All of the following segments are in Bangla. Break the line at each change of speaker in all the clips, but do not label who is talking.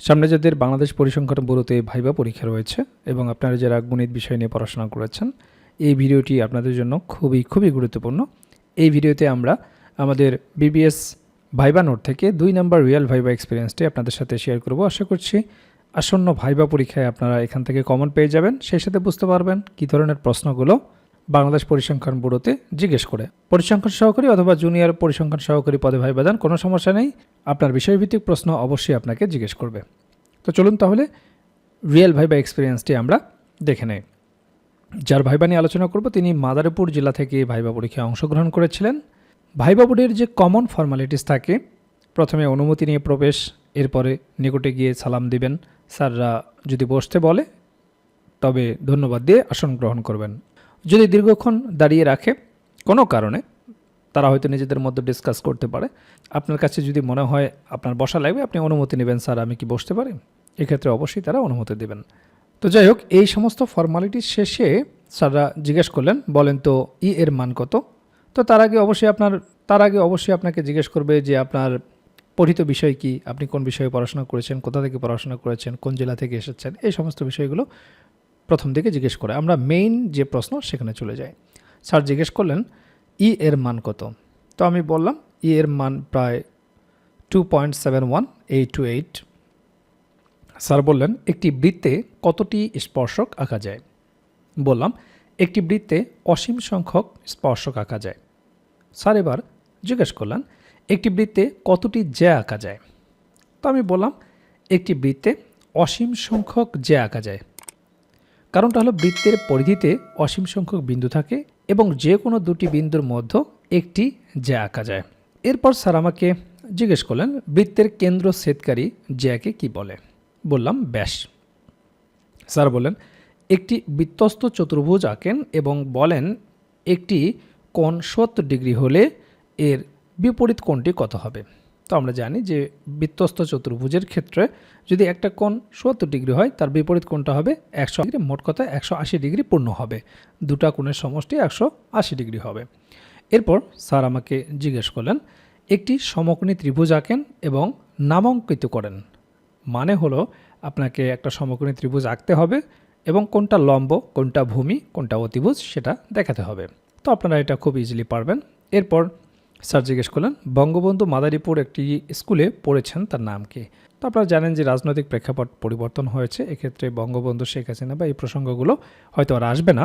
সামনে যাদের বাংলাদেশ পরিসংখ্যান ব্যুরোতে ভাইবা পরীক্ষা রয়েছে এবং আপনারা যারা গণিত বিষয় নিয়ে পড়াশোনা করেছেন, এই ভিডিওটি আপনাদের জন্য খুবই গুরুত্বপূর্ণ। এই ভিডিওতে আমরা আমাদের বিবিএস ভাইবা নোট থেকে 2 নম্বর রিয়েল ভাইবা এক্সপিরিয়েন্সটি আপনাদের সাথে শেয়ার করব। আশা করছি আসন্ন ভাইবা পরীক্ষায় আপনারা এখান থেকে কমন পেয়ে যাবেন, সেই সাথে বুঝতে পারবেন কী ধরনের প্রশ্নগুলো বাংলাদেশ পরিসংখ্যান ব্যুরোতে জিজ্ঞেস করে। পরিসংখ্যান সহকারী অথবা জুনিয়র পরিসংখ্যান সহকারী পদে ভাইবা দেন, কোনো সমস্যা নেই, আপনার বিষয়ভিত্তিক প্রশ্ন অবশ্যই আপনাকে জিজ্ঞেস করবে। তো চলুন তাহলে রিয়েল ভাইবা এক্সপিরিয়েন্সটি আমরা দেখে নেই। যার ভাইবা নিয়ে আলোচনা করব তিনি মাদারীপুর জেলা থেকে ভাইবা পরীক্ষায় অংশগ্রহণ করেছিলেন। ভাইবা বোর্ডের যে কমন ফর্মালিটিস থাকে, প্রথমে অনুমতি নিয়ে প্রবেশ, এরপরে নিকটে গিয়ে সালাম দিবেন, স্যাররা যদি বসতে বলে তবে ধন্যবাদ দিয়ে আসন গ্রহণ করবেন। যদি দীর্ঘক্ষণ দাঁড়িয়ে রাখে কোনো কারণে, তারা হয়তো নিজেদের মধ্যে ডিসকাস করতে পারে, আপনার কাছে যদি মনে হয় আপনার বসা লাগবে, আপনি অনুমতি নেবেন, স্যার আমি কি বসতে পারি, এক্ষেত্রে অবশ্যই তারা অনুমতি দেবেন। তো যাই হোক, এই সমস্ত ফর্মালিটি শেষে স্যাররা জিজ্ঞেস করলেন, বলেন তো ই এর মান কত। তো তার আগে অবশ্যই আপনাকে জিজ্ঞেস করবে যে আপনার পঠিত বিষয় কি, আপনি কোন বিষয়ে পড়াশোনা করেছেন, কোথা থেকে পড়াশোনা করেছেন, কোন জেলা থেকে এসেছেন, এই সমস্ত বিষয়গুলো প্রথম দিকে জিজ্ঞেস করে। আমরা মেইন যে প্রশ্ন সেখানে চলে যাই। স্যার জিজ্ঞেস করলেন ই এর মান কত। তো আমি বললাম ই এর মান প্রায় 2.71828। স্যার বললেন একটি বৃত্তে কতটি স্পর্শক আঁকা যায়। বললাম একটি বৃত্তে অসীম সংখ্যক স্পর্শক আঁকা যায়। স্যার এবার জিজ্ঞেস করলেন একটি বৃত্তে কতটি জ্যা আঁকা যায়। তো আমি বললাম একটি বৃত্তে অসীম সংখ্যক জ্যা আঁকা যায়। কারণটা হলো বৃত্তের পরিধিতে অসীম সংখ্যক বিন্দু থাকে এবং যে কোনো দুটি বিন্দুর মধ্যে একটি জ্যা আঁকা যায়। এরপর স্যার আমাকে জিজ্ঞেস করলেন বৃত্তের কেন্দ্র ছেদকারী জ্যাকে কি বলে। বললাম ব্যাস। স্যার বললেন একটি বৃত্তস্থ চতুর্ভুজ আঁকেন এবং বলেন একটি কোণ 70 ডিগ্রি হলে এর বিপরীত কোণটি কত হবে। তো আমরা জানি যে বৃত্তস্থ চতুর্ভুজের ক্ষেত্রে যদি একটা কোণ 70 ডিগ্রি হয়, তার বিপরীত কোণটা হবে 100 ডিগ্রি, মোট কথা 180 ডিগ্রি পূর্ণ হবে, দুটা কোণের সমষ্টি 180 ডিগ্রি হবে। এরপর স্যার আমাকে জিজ্ঞেস করলেন একটি সমকোণী ত্রিভুজ আঁকেন এবং নামাঙ্কিত করেন। মানে হলো আপনাকে একটা সমকোণী ত্রিভুজ আঁকতে হবে এবং কোনটা লম্ব, কোনটা ভূমি, কোনটা অতিভুজ সেটা দেখাতে হবে। তো আপনারা এটা খুব ইজিলি পারবেন। এরপর স্যার জিজ্ঞেস করলেন বঙ্গবন্ধু মাদারীপুর একটি স্কুলে পড়েছেন, তার নাম কি। তো আপনারা জানেন যে রাজনৈতিক প্রেক্ষাপট পরিবর্তন হয়েছে, এক্ষেত্রে বঙ্গবন্ধু, শেখ হাসিনা বা এই প্রসঙ্গগুলো হয়তো আর আসবে না।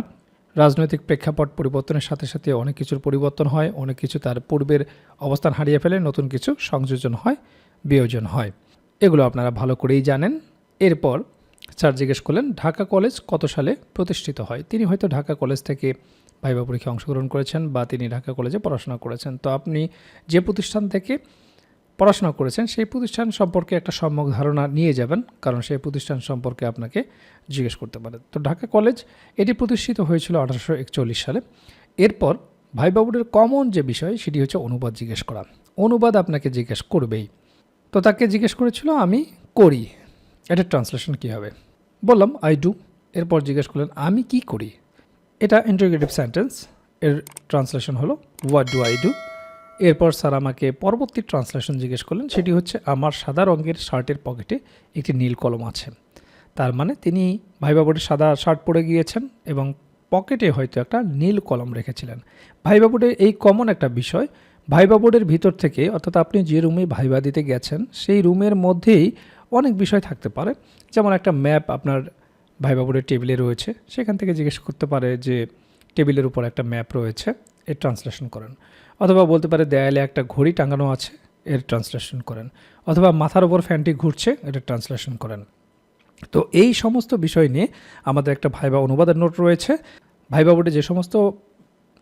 রাজনৈতিক প্রেক্ষাপট পরিবর্তনের সাথে সাথে অনেক কিছুর পরিবর্তন হয়, অনেক কিছু তার পূর্বের অবস্থান হারিয়ে ফেলে, নতুন কিছু সংযোজন হয়, বিয়োজন হয়, এগুলো আপনারা ভালো করেই জানেন। এরপর স্যার জিজ্ঞেস করলেন ঢাকা কলেজ কত সালে প্রতিষ্ঠিত হয়। তিনি হয়তো ঢাকা কলেজ থেকে ভাইবা পরীক্ষায় অংশগ্রহণ করেছেন বা তিনি ঢাকা কলেজে পড়াশোনা করেছেন। তো আপনি যে প্রতিষ্ঠান থেকে পড়াশোনা করেছেন সেই প্রতিষ্ঠান সম্পর্কে একটা সম্যক ধারণা নিয়ে যাবেন, কারণ সেই প্রতিষ্ঠান সম্পর্কে আপনাকে জিজ্ঞেস করতে পারে। তো ঢাকা কলেজ এটি প্রতিষ্ঠিত হয়েছিল 1841 সালে। এরপর ভাইবা বোর্ডের কমন যে বিষয় সেটি হচ্ছে অনুবাদ জিজ্ঞেস করা। অনুবাদ আপনাকে জিজ্ঞেস করবেই। তো তাকে জিজ্ঞেস করেছিল আমি করি, এটা ট্রান্সলেশন কী হবে। বললাম আই ডু। এরপর জিজ্ঞেস করলেন আমি কি করি, এটা ইন্টারোগেটিভ সেন্টেন্স, এর ট্রান্সলেশন হলো হোয়াট ডু আই ডু। এরপর স্যার আমাকে পরবর্তী ট্রান্সলেশন জিজ্ঞেস করলেন, সেটি হচ্ছে আমার সাদা রঙের শার্টের পকেটে একটি নীল কলম আছে। তার মানে তিনি ভাইবা বোর্ডে সাদা শার্ট পরে গিয়েছেন এবং পকেটে হয়তো একটা নীল কলম রেখেছিলেন। ভাইবা বোর্ডে এই কমন একটা বিষয়, ভাইবা বোর্ডের ভিতর থেকে, অর্থাৎ আপনি যে রুমে ভাইবা দিতে গেছেন সেই রুমের মধ্যেই অনেক বিষয় থাকতে পারে। যেমন একটা ম্যাপ আপনার ভাইবা বোর্ডের টেবিলে রয়েছে, সেখান থেকে জিজ্ঞেস করতে পারে যে টেবিলের উপর একটা ম্যাপ রয়েছে, এর ট্রান্সলেশন করেন। অথবা বলতে পারে দেয়ালে একটা ঘড়ি টাঙানো আছে, এর ট্রান্সলেশন করেন। অথবা মাথার ওপর ফ্যানটি ঘুরছে, এটা ট্রান্সলেশন করেন। তো এই সমস্ত বিষয় নিয়ে আমাদের একটা ভাইবা অনুবাদের নোট রয়েছে। ভাইবা বোর্ডে যে সমস্ত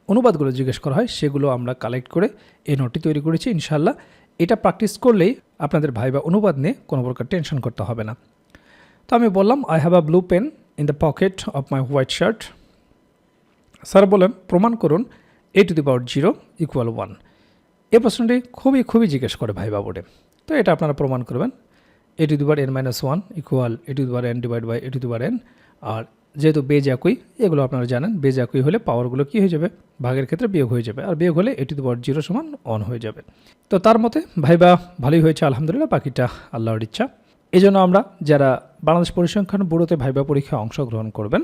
অনুবাদগুলো জিজ্ঞেস করা হয় সেগুলো আমরা কালেক্ট করে এই নোটটি তৈরি করেছি। ইনশাল্লাহ এটা প্র্যাকটিস করলেই আপনাদের ভাইবা অনুবাদ নিয়ে কোনো প্রকার টেনশন করতে হবে না। তো আমি বললাম I have a blue pen in the pocket of my white shirt. Sir বলেন প্রমাণ করুন a⁻0 = 1। এই প্রশ্নটি খুবই জিজ্ঞেস করে ভাইবা বোর্ডে। তো এটা আপনারা প্রমাণ করবেন a⁻n - 1 = a⁻n/a⁻n। আর যেহেতু বেজ একই, এগুলো আপনারা জানেন, বেজ একই হলে পাওয়ারগুলো কী হয়ে যাবে, ভাগের ক্ষেত্রে বিয়োগ হয়ে যাবে, আর বিয়োগ হলে a⁻0 = 1 হয়ে যাবে। তো তার মতে ভাইবা ভালোই হয়েছে আলহামদুলিল্লাহ, বাকিটা আল্লাহর ইচ্ছা। এজন্য আমরা যারা বাংলাদেশ পরিসংখ্যান ব্যুরোতে ভাইবা পরীক্ষায় অংশগ্রহণ করবেন,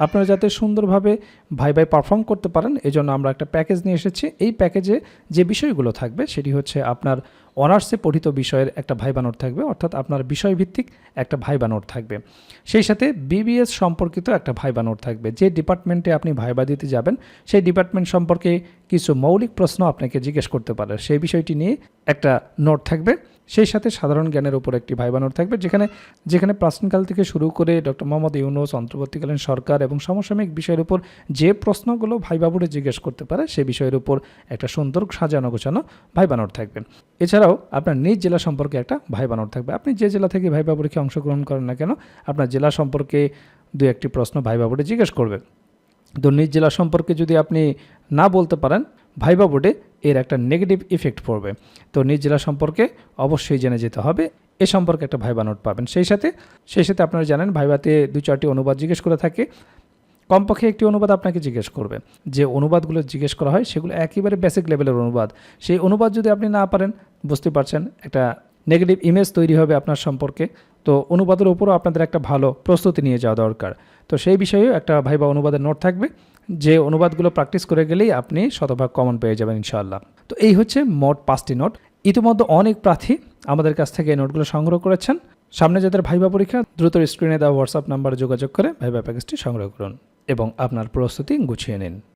আপনারা যাতে সুন্দরভাবে ভাইভায় পারফর্ম করতে পারেন, এজন্য আমরা একটা প্যাকেজ নিয়ে এসেছি। এই প্যাকেজে যে বিষয়গুলো থাকবে সেটি হচ্ছে আপনার অনার্সে পঠিত বিষয়ের একটা ভাইবা নোট থাকবে, অর্থাৎ আপনার বিষয়ভিত্তিক একটা ভাইবা নোট থাকবে। সেই সাথে বিবিএস সম্পর্কিত একটা ভাইবা নোট থাকবে। যে ডিপার্টমেন্টে আপনি ভাইবা দিতে যাবেন সেই ডিপার্টমেন্ট সম্পর্কে কিছু মৌলিক প্রশ্ন আপনাকে জিজ্ঞেস করতে পারে, সেই বিষয়টি নিয়ে একটা নোট থাকবে। সেই সাথে সাধারণ জ্ঞানের উপর একটি ভাইবা নোট থাকবে, যেখানে প্রাচীনকাল থেকে শুরু করে ডক্টর মোহাম্মদ ইউনূস, অন্তর্বর্তীকালীন সরকার এবং সমসাময়িক বিষয়ের উপর যে প্রশ্নগুলো ভাইবা বোর্ডে জিজ্ঞেস করতে পারে সে বিষয়ের উপর একটা সুন্দর সাজানো গোছানো ভাইবা নোট থাকবে। এছাড়াও আপনার নিজ জেলা সম্পর্কে একটা ভাইবা নোট থাকবে। আপনি যে জেলা থেকে ভাইবা পরীক্ষায় অংশগ্রহণ করেন না কেন, আপনার জেলা সম্পর্কে দু একটি প্রশ্ন ভাইবা বোর্ডে জিজ্ঞেস করবে। তো নিজ জেলা সম্পর্কে যদি আপনি না বলতে পারেন, ভাইবা বোর্ডে এর একটা নেগেটিভ ইফেক্ট পড়বে। তো নিজ জেলা সম্পর্কে অবশ্যই জেনে যেতে হবে, এ সম্পর্কে একটা ভাইবা নোট পাবেন। সেই সাথে আপনারা জানেন ভাইবাতে 2-4টি অনুবাদ জিজ্ঞেস করে থাকে, কমপক্ষে একটি অনুবাদ আপনাকে জিজ্ঞেস করবে। যে অনুবাদগুলো জিজ্ঞেস করা হয় সেগুলো একেবারে বেসিক লেভেলের অনুবাদ। সেই অনুবাদ যদি আপনি না পারেন, বুঝতে পারছেন একটা নেগেটিভ ইমেজ তৈরি হবে আপনার সম্পর্কে। তো অনুবাদের উপরও আপনাদের একটা ভালো প্রস্তুতি নিয়ে যাওয়া দরকার। তো সেই বিষয়েও একটা ভাইবা অনুবাদের নোট থাকবে, যে অনুবাদগুলো প্র্যাকটিস করে গেলেই আপনি শতভাগ কমন পেয়ে যাবেন ইনশাআল্লাহ। তো এই হচ্ছে মোট 5টি নোট। ইতিমধ্যে অনেক প্রার্থী আমাদের কাছ থেকে এই নোটগুলো সংগ্রহ করেছেন। সামনে যাদের ভাইবা পরীক্ষা, দ্রুত স্ক্রিনে দেওয়া হোয়াটসঅ্যাপ নাম্বারে যোগাযোগ করে ভাইবা প্যাকেজটি সংগ্রহ করুন এবং আপনার প্রস্তুতি গুছিয়ে নিন।